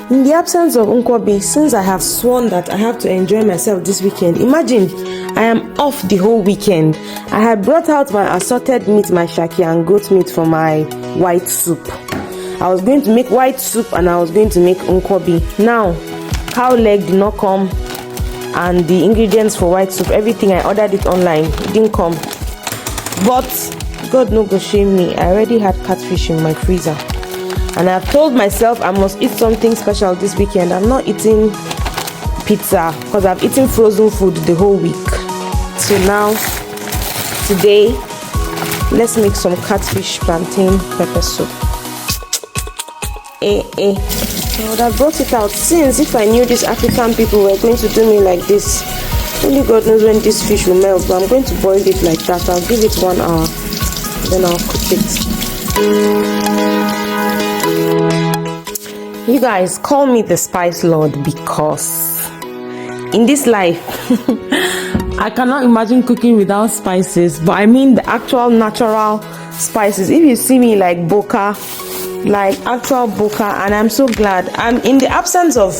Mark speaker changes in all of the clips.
Speaker 1: In the absence of Nkwobi, since I have sworn that I have to enjoy myself this weekend, imagine I am off the whole weekend. I had brought out my assorted meat, my shaki and goat meat for my white soup. I was going to make white soup and I was going to make Nkwobi. Now, cow leg did not come, and the ingredients for white soup, everything, I ordered it online, it didn't come. But God no go shame me, I already had catfish in my freezer. And I've told myself I must eat something special this weekend. I'm not eating pizza because I've eaten frozen food the whole week. So now, today, let's make some catfish plantain pepper soup. I would have brought it out since if I knew these African people were going to do me like this. Only God knows when this fish will melt, but I'm going to boil it like that. I'll give it 1 hour, then I'll cook it. You guys call me the Spice Lord because in this life I cannot imagine cooking without spices, but I mean the actual natural spices. If you see me like boka, like actual boka, and I'm so glad I'm in the absence of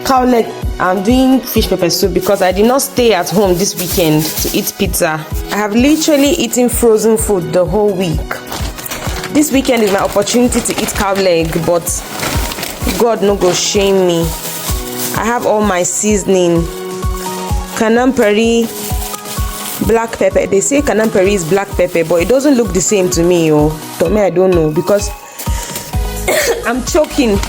Speaker 1: cow leg. I'm doing fish pepper soup because I did not stay at home this weekend to eat pizza. I have literally eaten frozen food the whole week. This weekend is my opportunity to eat cow leg, but God no go shame me. I have all my seasoning. Kanamperi, black pepper. They say Kanamperi is black pepper, but it doesn't look the same to me. To me, I don't know because I'm choking.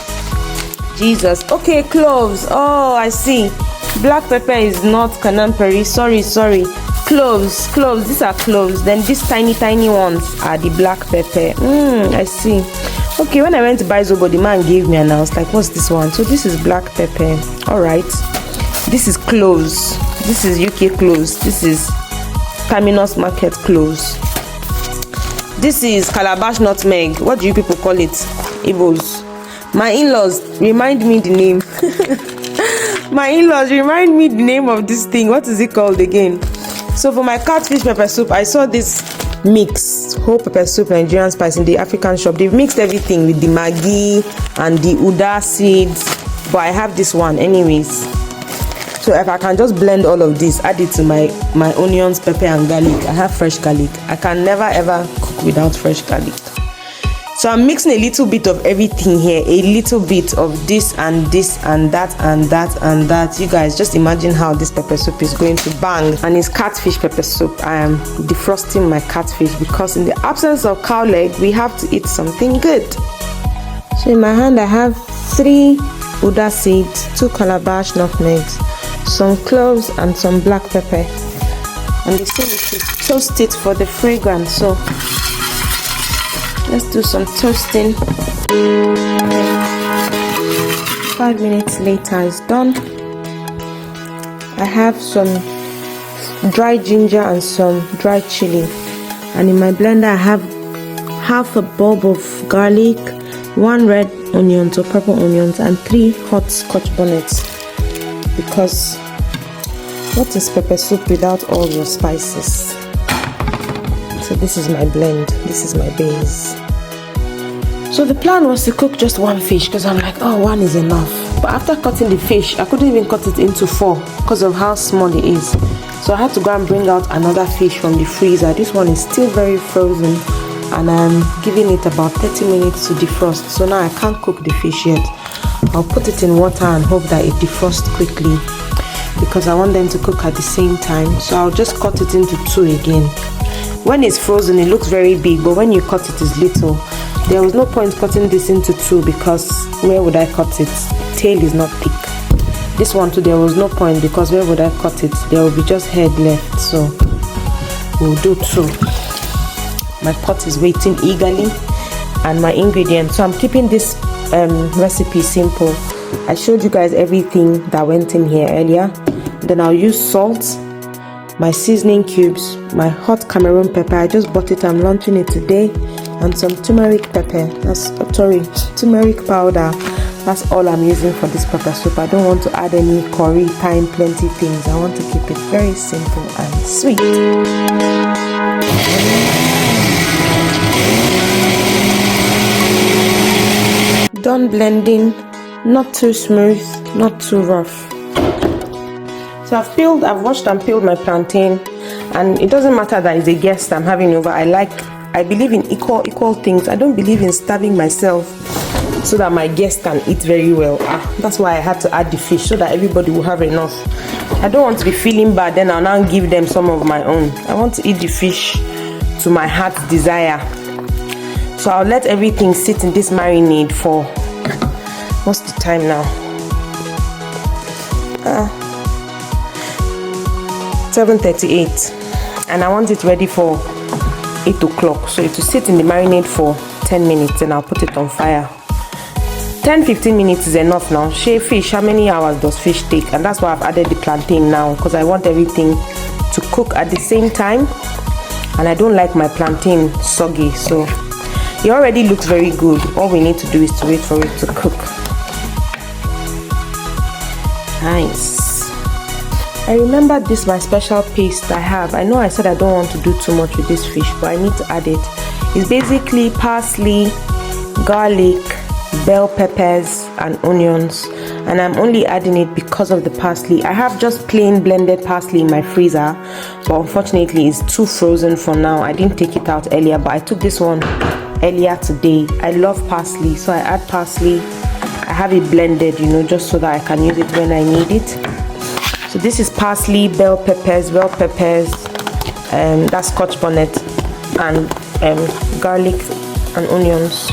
Speaker 1: Jesus. Okay, cloves. Oh, I see. Black pepper is not Kanamperi. Sorry. Cloves. These are cloves. Then these tiny ones are the black pepper. I see. Okay, when I went to buy Zobo, the man gave me and I was like, what's this one? So this is black pepper. Alright. This is cloves. This is UK cloves. This is Terminus Market cloves. This is Calabash nutmeg. What do you people call it? Igbos. My in-laws remind me the name. My in-laws remind me the name of this thing. What is it called again? So for my catfish pepper soup, I saw this mix, whole pepper soup Nigerian spice in the African shop. They've mixed everything with the Maggi and the Uda seeds, but I have this one anyways. So if I can just blend all of this, add it to my onions, pepper and garlic. I have fresh garlic. I can never ever cook without fresh garlic. So I'm mixing a little bit of everything here, a little bit of this and this and that and that and that. You guys just imagine how this pepper soup is going to bang. And it's catfish pepper soup. I am defrosting my catfish because in the absence of cow leg, we have to eat something good. So in my hand, I have 3 Uda seeds, 2 calabash nutmegs, some cloves and some black pepper. And they say we should toast it for the fragrance. So let's do some toasting. 5 minutes later, it's done. I have some dry ginger and some dry chili. And in my blender, I have half a bulb of garlic, 1 red onions or purple onions, and 3 hot scotch bonnets. Because what is pepper soup without all your spices? So this is my blend, this is my base. So the plan was to cook just 1 fish because I'm like, oh, 1 is enough. But after cutting the fish, I couldn't even cut it into 4 because of how small it is. So I had to go and bring out another fish from the freezer. This one is still very frozen and I'm giving it about 30 minutes to defrost. So now I can't cook the fish yet. I'll put it in water and hope that it defrosts quickly because I want them to cook at the same time. So I'll just cut it into 2 again. When it's frozen, it looks very big, but when you cut it, it's little. There was no point cutting this into 2 because where would I cut it? Tail is not thick. This one too, there was no point because where would I cut it? There will be just head left, so we'll do 2. My pot is waiting eagerly and my ingredients. So I'm keeping this recipe simple. I showed you guys everything that went in here earlier. Then I'll use salt, my seasoning cubes, my hot Cameroon pepper. I just bought it, I'm launching it today, and some turmeric pepper. Turmeric powder. That's all I'm using for this pepper soup. I don't want to add any curry, thyme, plenty things. I want to keep it very simple and sweet. done blending. Not too smooth, not too rough. So I've washed and peeled my plantain, and it doesn't matter that it's a guest I'm having over. I believe in equal things. I don't believe in starving myself so that my guests can eat very well. That's why I had to add the fish, so that everybody will have enough. I don't want to be feeling bad, then I'll now give them some of my own. I want to eat the fish to my heart's desire. So I'll let everything sit in this marinade for, what's the time now? 7:38, and I want it ready for 8 o'clock. So it will sit in the marinade for 10 minutes, and I'll put it on fire. 10-15 minutes is enough now. Shave fish, how many hours does fish take? And that's why I've added the plantain now, because I want everything to cook at the same time, and I don't like my plantain soggy. So it already looks very good. All we need to do is to wait for it to cook. Nice. I remember this, my special paste I have. I know I said I don't want to do too much with this fish, but I need to add it. It's basically parsley, garlic, bell peppers and onions, and I'm only adding it because of the parsley. I have just plain blended parsley in my freezer, but unfortunately it's too frozen for now. I didn't take it out earlier, but I took this one earlier today. I love parsley, so I add parsley. I have it blended, just so that I can use it when I need it. So this is parsley, bell peppers, that's scotch bonnet, and garlic and onions.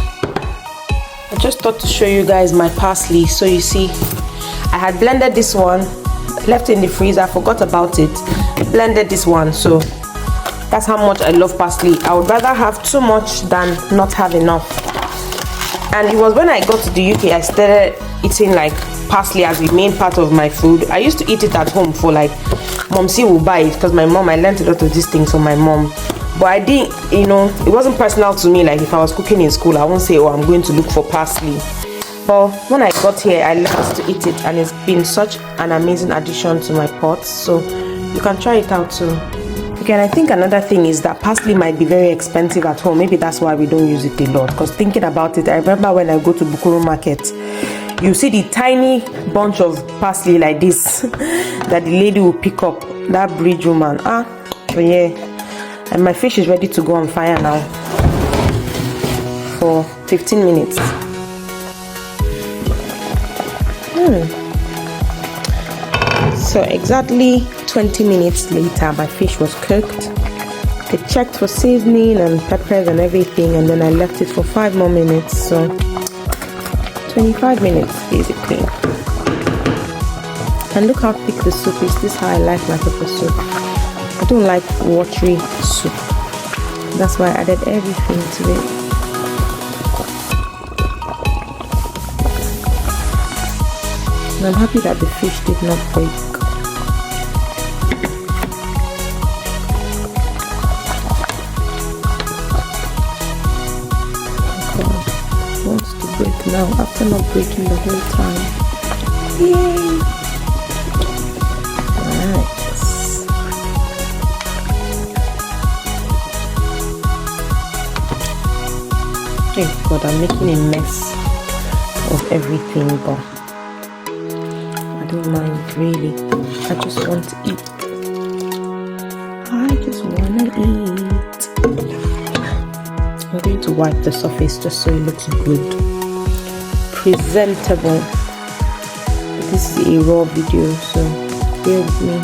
Speaker 1: I just thought to show you guys my parsley. So you see, I had blended this one, left it in the freezer, forgot about it, blended this one. So that's how much I love parsley. I would rather have too much than not have enough. And it was when I got to the UK I started eating like parsley as the main part of my food. I used to eat it at home for like, Momsi will buy it, because I learned a lot of these things from my mom. But I didn't, it wasn't personal to me. Like if I was cooking in school, I won't say, oh, I'm going to look for parsley. But when I got here, I learned to eat it, and it's been such an amazing addition to my pots. So you can try it out too. Okay, and I think another thing is that parsley might be very expensive at home. Maybe that's why we don't use it a lot. Because thinking about it, I remember when I go to Bukuru market, you see the tiny bunch of parsley like this that the lady will pick up, that bridge woman. So yeah, and my fish is ready to go on fire now for 15 minutes. So exactly 20 minutes later, my fish was cooked. I checked for seasoning and peppers and everything, and then I left it for 5 more minutes. So 25 minutes basically. And look how thick the soup is. This is how I like my pepper soup. I don't like watery soup. That's why I added everything to it. And I'm happy that the fish did not break. God, it wants to break now after not breaking the whole time. Yay! Nice. Thank God, I'm making a mess of everything, but I don't mind really. I just want to eat. I just wanna eat. I'm going to wipe the surface just so it looks good, presentable. This is a raw video, so bear with me.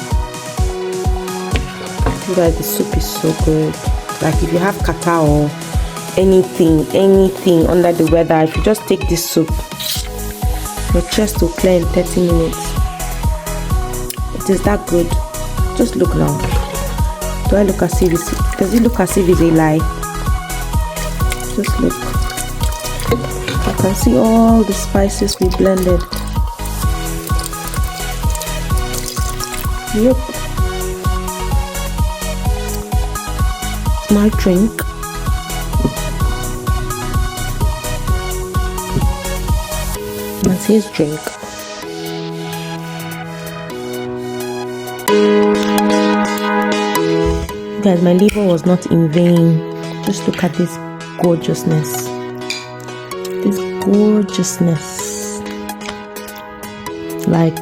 Speaker 1: You guys, the soup is so good. Like if you have kata or anything under the weather, if you just take this soup, your chest will clear in 30 minutes. It is that good. Just look now. Do I look as if does it look as if it's a lie? Just look. You can see all the spices we blended. Yep. My drink. That's his drink. Guys, my labor was not in vain. Just look at this gorgeousness. This gorgeousness. Like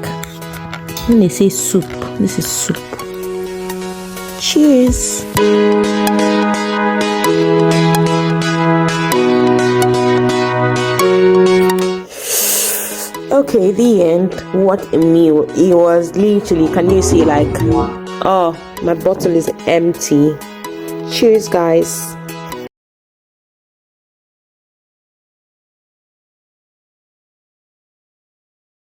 Speaker 1: when they say soup, this is soup. Cheers. Okay, the end. What a meal. It was literally, can you see, like, oh, my bottle is empty. Cheers, guys.